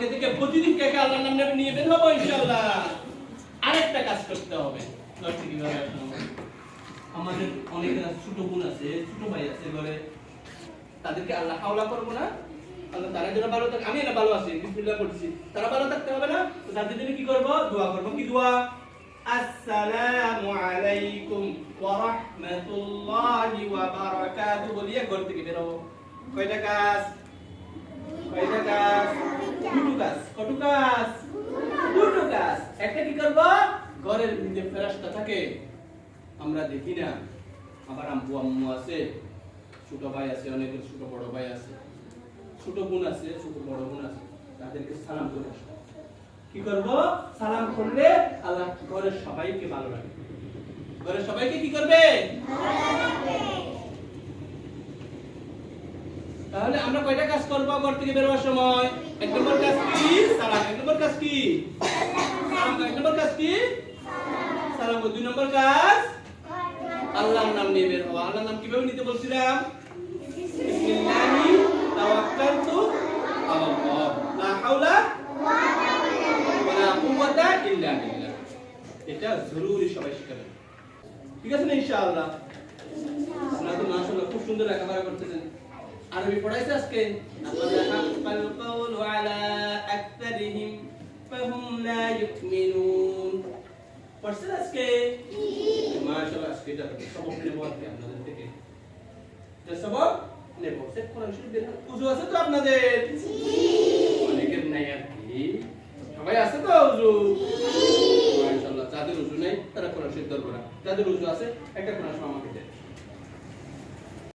কালকে থেকে প্রতিদিন কে কে আল্লাহর নাম নিয়ে বের হবো ইনশাআল্লাহ। আরেকটা কাজ করতে হবে। করতে কিভাবে আসলে আমাদের অনেক ছোট বোন আছে, ছোট ভাই আছে ঘরে, তাদেরকে আল্লাহ হাওলা করব না, আল্লাহ তারা যেন ভালো থাকে, আমি না ভালো আছি বিসমিল্লাহ পড়ছি, তারা ভালো থাকতে হবে না, তো তাদের জন্য কি করব? দোয়া করব। কি দোয়া? আসসালামু আলাইকুম ওয়া রাহমাতুল্লাহি ওয়া বারাকাতুহু বলিয়ে ঘর থেকে বের হবো। কয়টা কাজ? কয়টা কাজ? দুটো কাজ। কত কাজ? দুটো কাজ। একটা কি করব? ঘরের ভিতরে ফেরেশতা থাকে, আমরা দেখি না, আমার আম্মু আম্মু আছে, ছোট ভাই আছে, অনেকের ছোট বড় ভাই আছে, ছোট বোন আছে, ছোট বড় বোন আছে, তাদেরকে সালাম করে আসবো। কি করব? সালাম করলে আল্লাহ ঘরের সবাইকে ভালো রাখবে। ঘরের সবাইকে কি করবে? ভালো রাখবে। তাহলে আমরা কয়টা কাজ করব ঘর থেকে বের হওয়ার সময়? এক নম্বর কাজ কি? সালাম। এক নম্বর কাজ কি? সালাম। এক নম্বর কাজ কি? সালাম। দুই নম্বর কাজ আল্লাহর নাম নিয়ে বের হওয়া। আল্লাহর নাম কিভাবে নিতে বলছিলাম? বিসমিল্লাহি তাওয়াক্কালতু আলাল্লাহ লা হাওলা ওয়ালা কুওয়াতা ইল্লা বিল্লাহ। এটা জরুরি, সবাই শিখবেন। ঠিক আছে না ইনশাআল্লাহ? আপনারা তো মাশাআল্লাহ খুব সুন্দর লেখাপড়া করতেছেন। আরবি পড়াইছে আজকে? আপনারা হাক্কাল কাউলু আলা আকতারিহিম ফাহুম লা ইউমিনুন। পড়ছেন আজকে? জি মাশাআল্লাহ। আজকে এটা সবক নেব আজকে আপনাদের থেকে। এটা সবক নেব। সেট কোরআন শরীফ বের করুন। উযু আছে তো আপনাদের? জি। অনেকের নাই আর কি, সবাই আছে তো উযু? জি মাশাআল্লাহ। যাদের উযু নাই তারা কোরআন শরীফ ধরবে না, যাদের উযু আছে একটা কোরআন শরীফ আমাকে দেন।